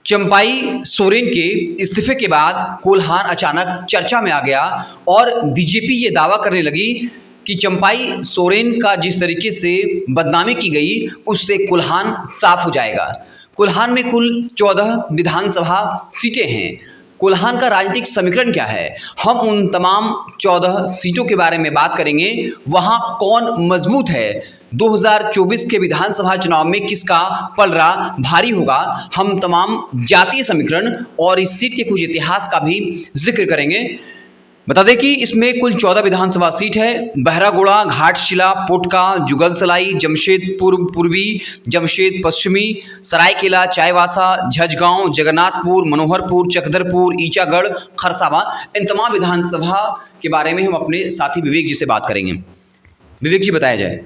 चंपाई सोरेन के इस्तीफे के बाद कोल्हान अचानक चर्चा में आ गया और बीजेपी ये दावा करने लगी कि चंपाई सोरेन का जिस तरीके से बदनामी की गई उससे कोल्हान साफ हो जाएगा। कोल्हान में कुल 14 विधानसभा सीटें हैं। कोल्हान का राजनीतिक समीकरण क्या है, हम उन तमाम 14 सीटों के बारे में बात करेंगे। वहाँ कौन मजबूत है, 2024 के विधानसभा चुनाव में किसका पलड़ा भारी होगा, हम तमाम जातीय समीकरण और इस सीट के कुछ इतिहास का भी जिक्र करेंगे। बता दें कि इसमें कुल 14 विधानसभा सीट है। बहरागोड़ा, घाटशिला, पोटका, जुगलसलाई, जमशेदपुर पूर्वी, जमशेद पश्चिमी, सरायकेला, चाईबासा, झंझगांव, जगन्नाथपुर, मनोहरपुर, चक्रधरपुर, ईचागढ़, खरसावां, इन तमाम विधानसभा के बारे में हम अपने साथी विवेक जी से बात करेंगे। विवेक जी, बताया जाए।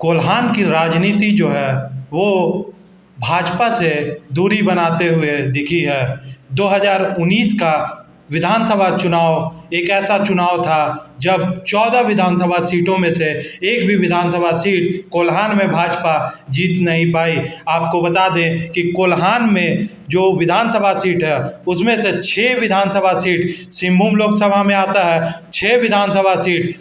कोल्हान की राजनीति जो है वो भाजपा से दूरी बनाते हुए दिखी है। 2019 का विधानसभा चुनाव एक ऐसा चुनाव था जब 14 विधानसभा सीटों में से एक भी विधानसभा सीट कोल्हान में भाजपा जीत नहीं पाई। आपको बता दें कि कोल्हान में जो विधानसभा सीट है उसमें से 6 विधानसभा सीट सिंहभूम लोकसभा में आता है, 6 विधानसभा सीट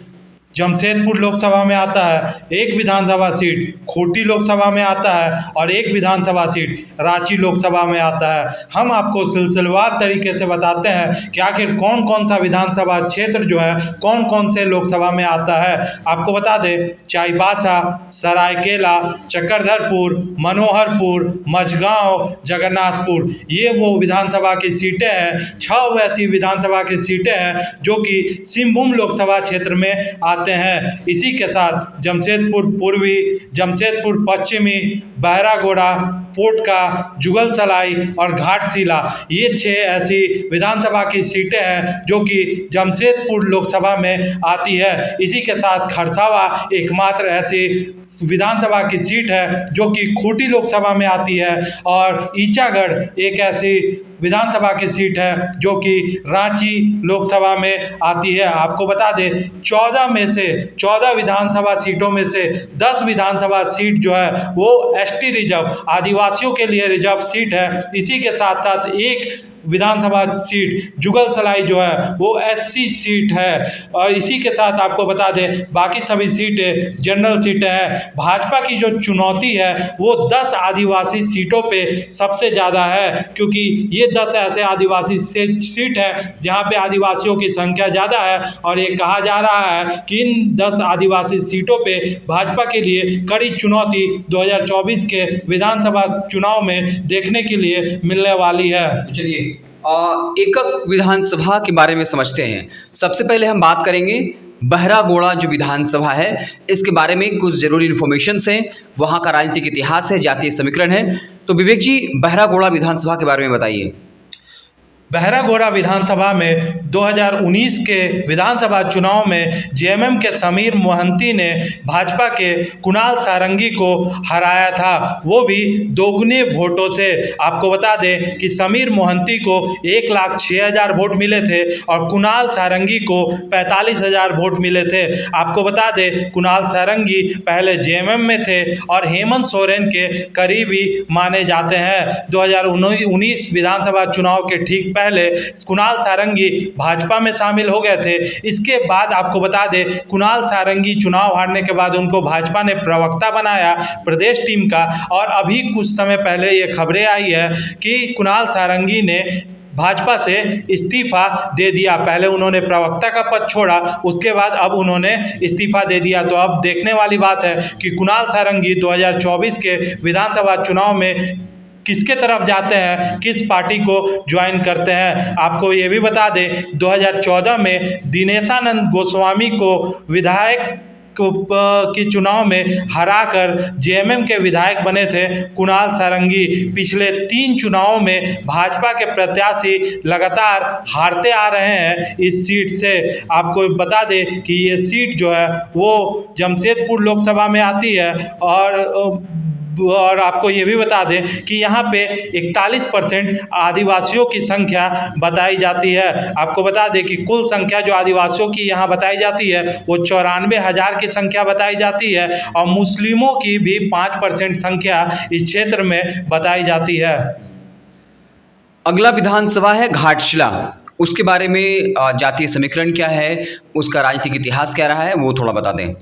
जमशेदपुर लोकसभा में आता है, 1 विधानसभा सीट खूंटी लोकसभा में आता है और 1 विधानसभा सीट रांची लोकसभा में आता है। हम आपको सिलसिलेवार तरीके से बताते हैं कि आखिर कौन कौन सा विधानसभा क्षेत्र जो है कौन कौन से लोकसभा में आता है। आपको बता दें, चाईबासा, सरायकेला, चक्रधरपुर, मनोहरपुर, मझगांव, जगन्नाथपुर, ये वो विधानसभा की सीटें हैं। 6 वैसी विधानसभा की सीटें हैं जो कि सिंहभूम लोकसभा क्षेत्र में आते हैं। इसी के साथ जमशेदपुर पूर्वी, जमशेदपुर पश्चिमी, बहरागोड़ा, पोटका, जुगलसलाई और घाटशिला, ये 6 ऐसी विधानसभा की सीटें हैं जो कि जमशेदपुर लोकसभा में आती है। इसी के साथ खरसावां एकमात्र ऐसी विधानसभा की सीट है जो कि खूंटी लोकसभा में आती है और ईचागढ़ एक ऐसी विधानसभा की सीट है जो कि रांची लोकसभा में आती है। आपको बता दें, 14 विधानसभा सीटों में से 10 विधानसभा सीट जो है वो एसटी रिजर्व, आदिवासियों के लिए रिजर्व सीट है। इसी के साथ साथ एक विधानसभा सीट जुगलसलाई जो है वो एससी सीट है। और इसी के साथ आपको बता दें बाकी सभी सीटें जनरल सीटें हैं। भाजपा की जो चुनौती है वो 10 आदिवासी सीटों पे सबसे ज़्यादा है, क्योंकि ये 10 ऐसे आदिवासी सीट है जहाँ पे आदिवासियों की संख्या ज़्यादा है और ये कहा जा रहा है कि इन 10 आदिवासी सीटों पे भाजपा के लिए कड़ी चुनौती 2024 के विधानसभा चुनाव में देखने के लिए मिलने वाली है। चलिए एकक विधानसभा के बारे में समझते हैं। सबसे पहले हम बात करेंगे बहरागोड़ा जो विधानसभा है, इसके बारे में कुछ ज़रूरी इन्फॉर्मेशंस हैं, वहाँ का राजनीतिक इतिहास है, जातीय समीकरण है। तो विवेक जी, बहरागोड़ा विधानसभा के बारे में बताइए। बहरागोड़ा विधानसभा में 2019 के विधानसभा चुनाव में जेएमएम के समीर मोहंती ने भाजपा के कुणाल सारंगी को हराया था, वो भी दोगुने वोटों से। आपको बता दें कि समीर मोहंती को 1,06,000 वोट मिले थे और कुणाल सारंगी को 45,000 वोट मिले थे। आपको बता दें, कुणाल सारंगी पहले जेएमएम में थे और हेमंत सोरेन के करीबी माने जाते हैं। 2019 विधानसभा चुनाव के ठीक पहले कुणाल सारंगी भाजपा में शामिल हो गए थे। इसके बाद आपको बता दें, कुणाल सारंगी चुनाव हारने के बाद उनको भाजपा ने प्रवक्ता बनाया प्रदेश टीम का। और अभी कुछ समय पहले ये खबरें आई है कि कुणाल सारंगी ने भाजपा से इस्तीफा दे दिया। पहले उन्होंने प्रवक्ता का पद छोड़ा, उसके बाद अब उन्होंने इस्तीफा दे दिया। तो अब देखने वाली बात है कि कुणाल सारंगी 2024 के विधानसभा चुनाव में किसके तरफ जाते हैं, किस पार्टी को ज्वाइन करते हैं। आपको ये भी बता दें, 2014 में दिनेशानंद गोस्वामी को विधायक के चुनाव में हराकर जेएमएम के विधायक बने थे कुणाल सारंगी। पिछले 3 चुनावों में भाजपा के प्रत्याशी लगातार हारते आ रहे हैं इस सीट से। आपको बता दें कि ये सीट जो है वो जमशेदपुर लोकसभा में आती है और और आपको ये भी बता दें कि यहाँ पे 41% आदिवासियों की संख्या बताई जाती है। आपको बता दें कि कुल संख्या जो आदिवासियों की यहाँ बताई जाती है वो 94,000 की संख्या बताई जाती है और मुस्लिमों की भी 5% संख्या इस क्षेत्र में बताई जाती है। अगला विधानसभा है घाटशिला। उसके बारे में जातीय समीकरण क्या है, उसका राजनीतिक इतिहास क्या रहा है, वो थोड़ा बता दें।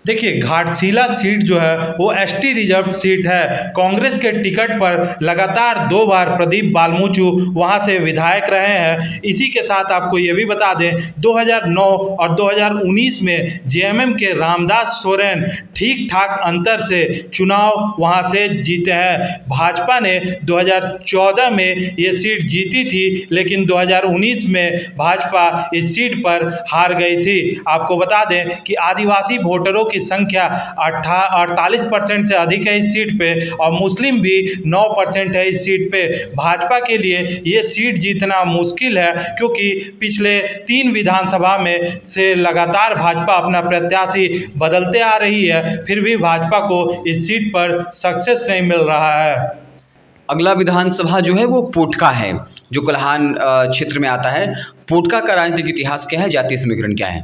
देखिए, घाटशिला सीट जो है वो एसटी रिजर्व सीट है। कांग्रेस के टिकट पर लगातार 2 बार प्रदीप बालमुचु वहां से विधायक रहे हैं। इसी के साथ आपको ये भी बता दें 2009 और 2019 में जेएमएम के रामदास सोरेन ठीक ठाक अंतर से चुनाव वहां से जीते हैं। भाजपा ने 2014 में ये सीट जीती थी, लेकिन 2019 में भाजपा इस सीट पर हार गई थी। आपको बता दें कि आदिवासी वोटरों की संख्या 48% से अधिक है इस सीट पे और मुस्लिम भी 9% है इस सीट पे। भाजपा के लिए ये सीट जीतना मुश्किल है, क्योंकि पिछले 3 विधानसभा में से लगातार भाजपा अपना प्रत्याशी बदलते आ रही है, फिर भी भाजपा को इस सीट पर सक्सेस नहीं मिल रहा है। अगला विधानसभा जो है वो पोटका है, जो कोल्हान क्षेत्र में आता है। पोटका का राजनीतिक इतिहास क्या है, जातीय समीकरण क्या है।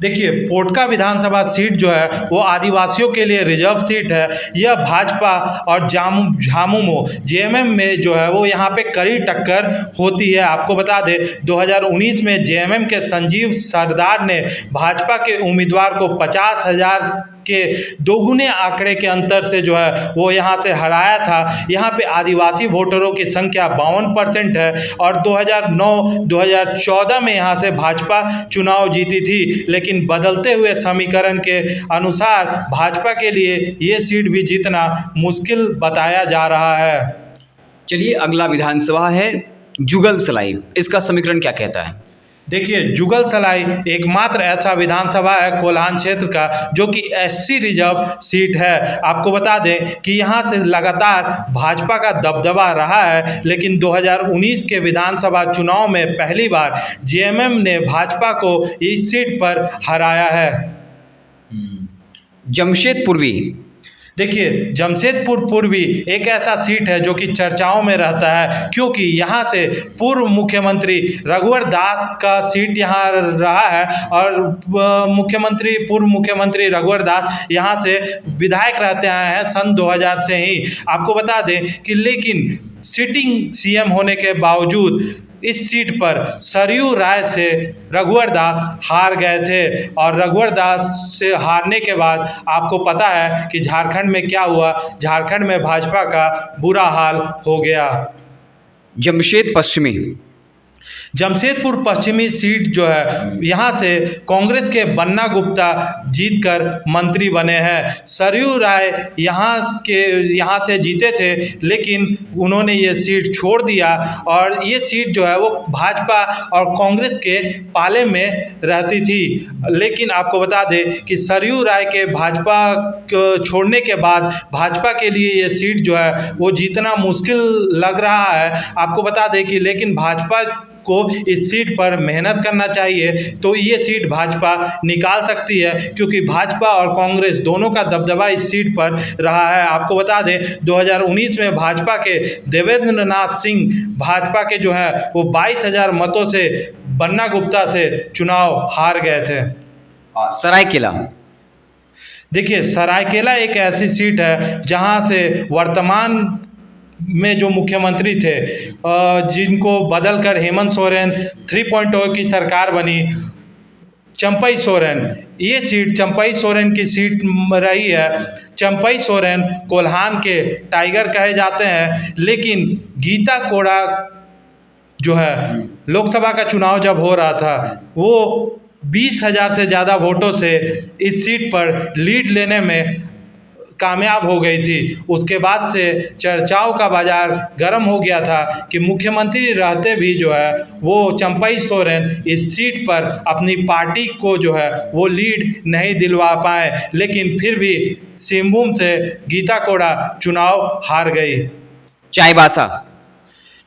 देखिए, पोटका विधानसभा सीट जो है वो आदिवासियों के लिए रिजर्व सीट है। यह भाजपा और झामुमो जेएमएम में जो है वो यहाँ पे कड़ी टक्कर होती है। आपको बता दें 2019 में जेएमएम के संजीव सरदार ने भाजपा के उम्मीदवार को 50,000 के दोगुने आंकड़े के अंतर से जो है वो यहाँ से हराया था। यहाँ पे आदिवासी वोटरों की संख्या 52% है और 2009-2014 में यहाँ से भाजपा चुनाव जीती थी, लेकिन बदलते हुए समीकरण के अनुसार भाजपा के लिए ये सीट भी जीतना मुश्किल बताया जा रहा है। चलिए, अगला विधानसभा है जुगलसलाई। इसका समीकरण क्या कहता है। देखिए, जुगलसलाई एकमात्र ऐसा विधानसभा है कोल्हान क्षेत्र का जो कि एससी रिजर्व सीट है। आपको बता दें कि यहाँ से लगातार भाजपा का दबदबा रहा है, लेकिन 2019 के विधानसभा चुनाव में पहली बार जेएमएम ने भाजपा को इस सीट पर हराया है। जमशेद पूर्वी। देखिए, जमशेदपुर पूर्वी एक ऐसा सीट है जो कि चर्चाओं में रहता है, क्योंकि यहाँ से पूर्व मुख्यमंत्री रघुवर दास का सीट यहाँ रहा है और पूर्व मुख्यमंत्री रघुवर दास यहाँ से विधायक रहते आए हैं सन 2000 से ही। आपको बता दें कि लेकिन सिटिंग सीएम होने के बावजूद इस सीट पर सरयू राय से रघुवर दास हार गए थे और रघुवर दास से हारने के बाद आपको पता है कि झारखंड में क्या हुआ। झारखंड में भाजपा का बुरा हाल हो गया। जमशेदपुर पश्चिमी सीट जो है यहाँ से कांग्रेस के बन्ना गुप्ता जीतकर मंत्री बने हैं। सरयू राय यहाँ से जीते थे, लेकिन उन्होंने ये सीट छोड़ दिया और ये सीट जो है वो भाजपा और कांग्रेस के पाले में रहती थी। लेकिन आपको बता दें कि सरयू राय के भाजपा छोड़ने के बाद भाजपा के लिए ये सीट जो है वो जीतना मुश्किल लग रहा है। आपको बता दें कि लेकिन भाजपा को इस सीट पर मेहनत करना चाहिए, तो ये सीट भाजपा निकाल सकती है, क्योंकि भाजपा और कांग्रेस दोनों का दबदबा इस सीट पर रहा है। आपको बता दें 2019 में भाजपा के देवेंद्र नाथ सिंह भाजपा के जो है वो 22,000 मतों से बन्ना गुप्ता से चुनाव हार गए थे। सरायकेला। देखिए, सरायकेला एक ऐसी सीट है जहां से वर्तमान में जो मुख्यमंत्री थे जिनको बदलकर हेमंत सोरेन 3.0 की सरकार बनी, चंपई सोरेन, ये सीट चंपई सोरेन की सीट रही है। चंपई सोरेन कोल्हान के टाइगर कहे जाते हैं, लेकिन गीता कोड़ा जो है लोकसभा का चुनाव जब हो रहा था वो 20,000 से ज़्यादा वोटों से इस सीट पर लीड लेने में कामयाब हो गई थी। उसके बाद से चर्चाओं का बाजार गर्म हो गया था कि मुख्यमंत्री रहते भी जो है वो चंपई सोरेन इस सीट पर अपनी पार्टी को जो है वो लीड नहीं दिलवा पाए, लेकिन फिर भी सिंहभूम से गीता कोड़ा चुनाव हार गई। चाईबासा।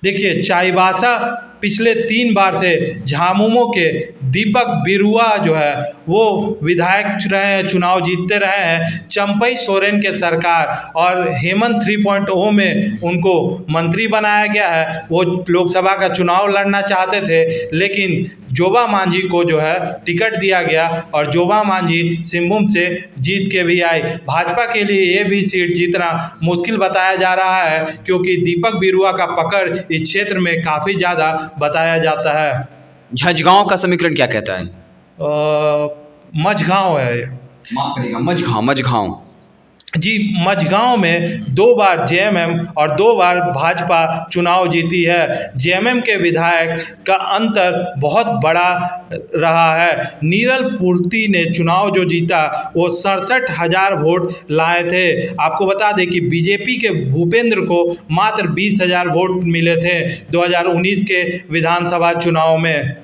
देखिए, चाईबासा पिछले 3 बार से झामुमो के दीपक बिरुआ जो है वो विधायक रहे हैं, चुनाव जीतते रहे हैं। चंपई सोरेन के सरकार और हेमंत 3.0 में उनको मंत्री बनाया गया है। वो लोकसभा का चुनाव लड़ना चाहते थे, लेकिन जोबा मांझी को जो है टिकट दिया गया और जोबा मांझी सिंहभूम से जीत के भी आए। भाजपा के लिए ये भी सीट जीतना मुश्किल बताया जा रहा है, क्योंकि दीपक बिरुआ का पकड़ इस क्षेत्र में काफ़ी ज़्यादा बताया जाता है। झंझगांव का समीकरण क्या कहता है? मझगांव है, माफ करिएगा, मझगांव जी। मझगांव में 2 बार जेएमएम और 2 बार भाजपा चुनाव जीती है। जेएमएम के विधायक का अंतर बहुत बड़ा रहा है। नीरल पूर्ति ने चुनाव जो जीता वो 67,000 वोट लाए थे। आपको बता दें कि बीजेपी के भूपेंद्र को मात्र 20,000 वोट मिले थे 2019 के विधानसभा चुनाव में।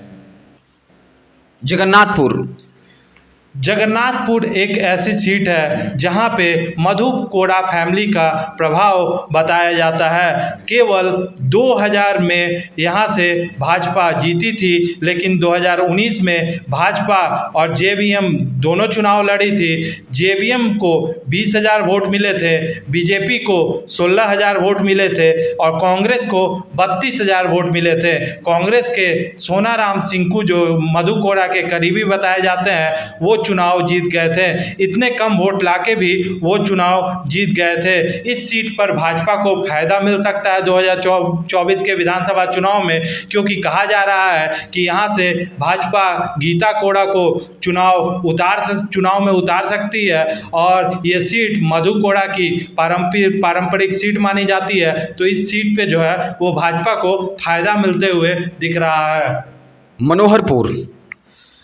जगन्नाथपुर एक ऐसी सीट है जहां पे मधु कोड़ा फैमिली का प्रभाव बताया जाता है। केवल 2000 में यहां से भाजपा जीती थी, लेकिन 2019 में भाजपा और जेवीएम दोनों चुनाव लड़ी थी। जेवीएम को 20,000 वोट मिले थे, बीजेपी को 16,000 वोट मिले थे और कांग्रेस को 32,000 वोट मिले थे। कांग्रेस के सोनाराम सिंकू जो मधु कोड़ा के करीबी बताए जाते हैं वो चुनाव जीत गए थे। इतने कम वोट लाके भी वो चुनाव जीत गए थे। इस सीट पर भाजपा को फायदा मिल सकता है 2024 के विधानसभा चुनाव में, क्योंकि कहा जा रहा है कि यहाँ से भाजपा गीता कोड़ा को चुनाव में उतार सकती है और ये सीट मधु कोड़ा की पारंपरिक सीट मानी जाती है। तो इस सीट पे जो है वो भाजपा को फायदा मिलते हुए दिख रहा है।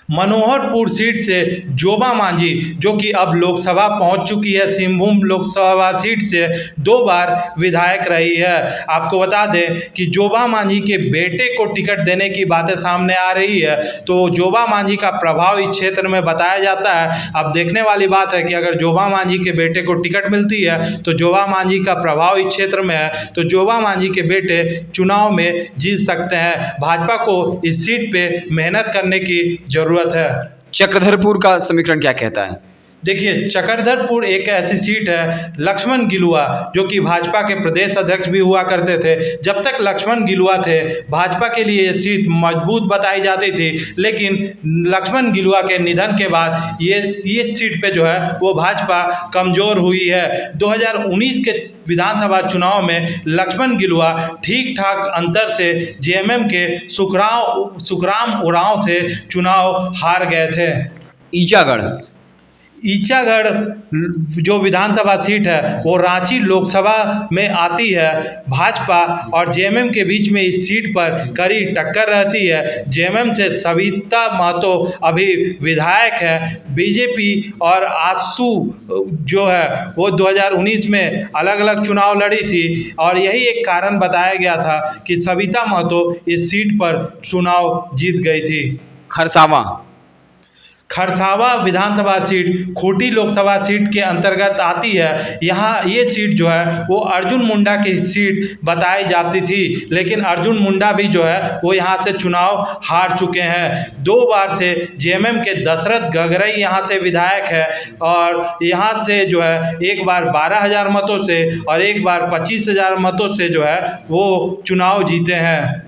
मनोहरपुर सीट से जोबा मांझी जो कि अब लोकसभा पहुंच चुकी है, सिंहभूम लोकसभा सीट से 2 बार विधायक रही है। आपको बता दें कि जोबा मांझी के बेटे को टिकट देने की बातें सामने आ रही है, तो जोबा मांझी का प्रभाव इस क्षेत्र में बताया जाता है। अब देखने वाली बात है कि अगर जोबा मांझी के बेटे को टिकट मिलती है तो जोबा मांझी का प्रभाव इस क्षेत्र में है, तो जोबा मांझी के बेटे चुनाव में जीत सकते हैं। भाजपा को इस सीट पे मेहनत करने की जरूरत है। चक्रधरपुर का समीकरण क्या कहता है? देखिए, चक्रधरपुर एक ऐसी सीट है, लक्ष्मण गिलुआ जो कि भाजपा के प्रदेश अध्यक्ष भी हुआ करते थे। जब तक लक्ष्मण गिलुआ थे भाजपा के लिए ये सीट मजबूत बताई जाती थी, लेकिन लक्ष्मण गिलुआ के निधन के बाद ये सीट पे जो है वो भाजपा कमज़ोर हुई है। 2019 के विधानसभा चुनाव में लक्ष्मण गिलुआ ठीक ठाक अंतर से जेएमएम के सुखराम उरांव से चुनाव हार गए थे। ईचागढ़ जो विधानसभा सीट है वो रांची लोकसभा में आती है। भाजपा और जेएमएम के बीच में इस सीट पर कड़ी टक्कर रहती है। जेएमएम से सविता महतो अभी विधायक है। बीजेपी और आसू जो है वो 2019 में अलग अलग चुनाव लड़ी थी और यही एक कारण बताया गया था कि सविता महतो इस सीट पर चुनाव जीत गई थी। खरसावा विधानसभा सीट खूंटी लोकसभा सीट के अंतर्गत आती है। यहाँ ये सीट जो है वो अर्जुन मुंडा की सीट बताई जाती थी, लेकिन अर्जुन मुंडा भी जो है वो यहाँ से चुनाव हार चुके हैं। 2 बार से जेएमएम के दशरथ गगरई यहाँ से विधायक है और यहाँ से जो है एक बार 12,000 मतों से और एक बार 25,000 मतों से जो है वो चुनाव जीते हैं।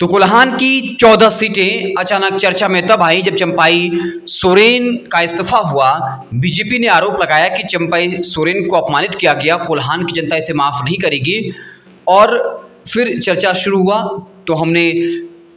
तो कोल्हान की 14 सीटें अचानक चर्चा में तब आई जब चंपाई सोरेन का इस्तीफा हुआ। बीजेपी ने आरोप लगाया कि चंपाई सोरेन को अपमानित किया गया, कोल्हान की जनता इसे माफ़ नहीं करेगी और फिर चर्चा शुरू हुआ। तो हमने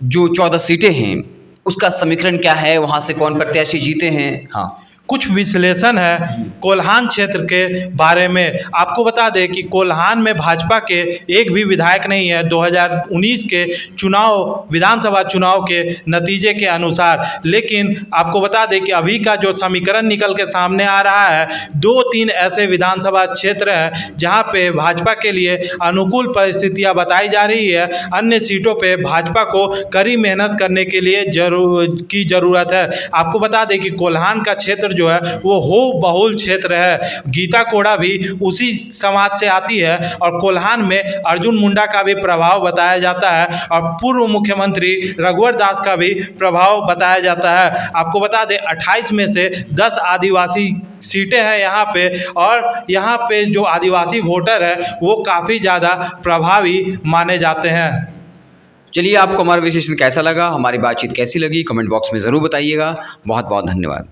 जो 14 सीटें हैं उसका समीकरण क्या है, वहाँ से कौन प्रत्याशी जीते हैं, हाँ कुछ विश्लेषण है कोल्हान क्षेत्र के बारे में। आपको बता दें कि कोल्हान में भाजपा के एक भी विधायक नहीं है 2019 के चुनाव विधानसभा चुनाव के नतीजे के अनुसार। लेकिन आपको बता दें कि अभी का जो समीकरण निकल के सामने आ रहा है, 2-3 ऐसे विधानसभा क्षेत्र हैं जहां पे भाजपा के लिए अनुकूल परिस्थितियां बताई जा रही है। अन्य सीटों पे भाजपा को कड़ी मेहनत करने के लिए ज़रूरत है। आपको बता दें कि कोल्हान का क्षेत्र जो है वो हो बहुल क्षेत्र है। गीता कोड़ा भी उसी समाज से आती है और कोल्हान में अर्जुन मुंडा का भी प्रभाव बताया जाता है और पूर्व मुख्यमंत्री रघुवर दास का भी प्रभाव बताया जाता है। आपको बता दें 28 में से 10 आदिवासी सीटें हैं यहाँ पे, और यहाँ पे जो आदिवासी वोटर है वो काफ़ी ज़्यादा प्रभावी माने जाते हैं। चलिए, आपको हमारा विश्लेषण कैसा लगा, हमारी बातचीत कैसी लगी, कमेंट बॉक्स में ज़रूर बताइएगा। बहुत बहुत धन्यवाद।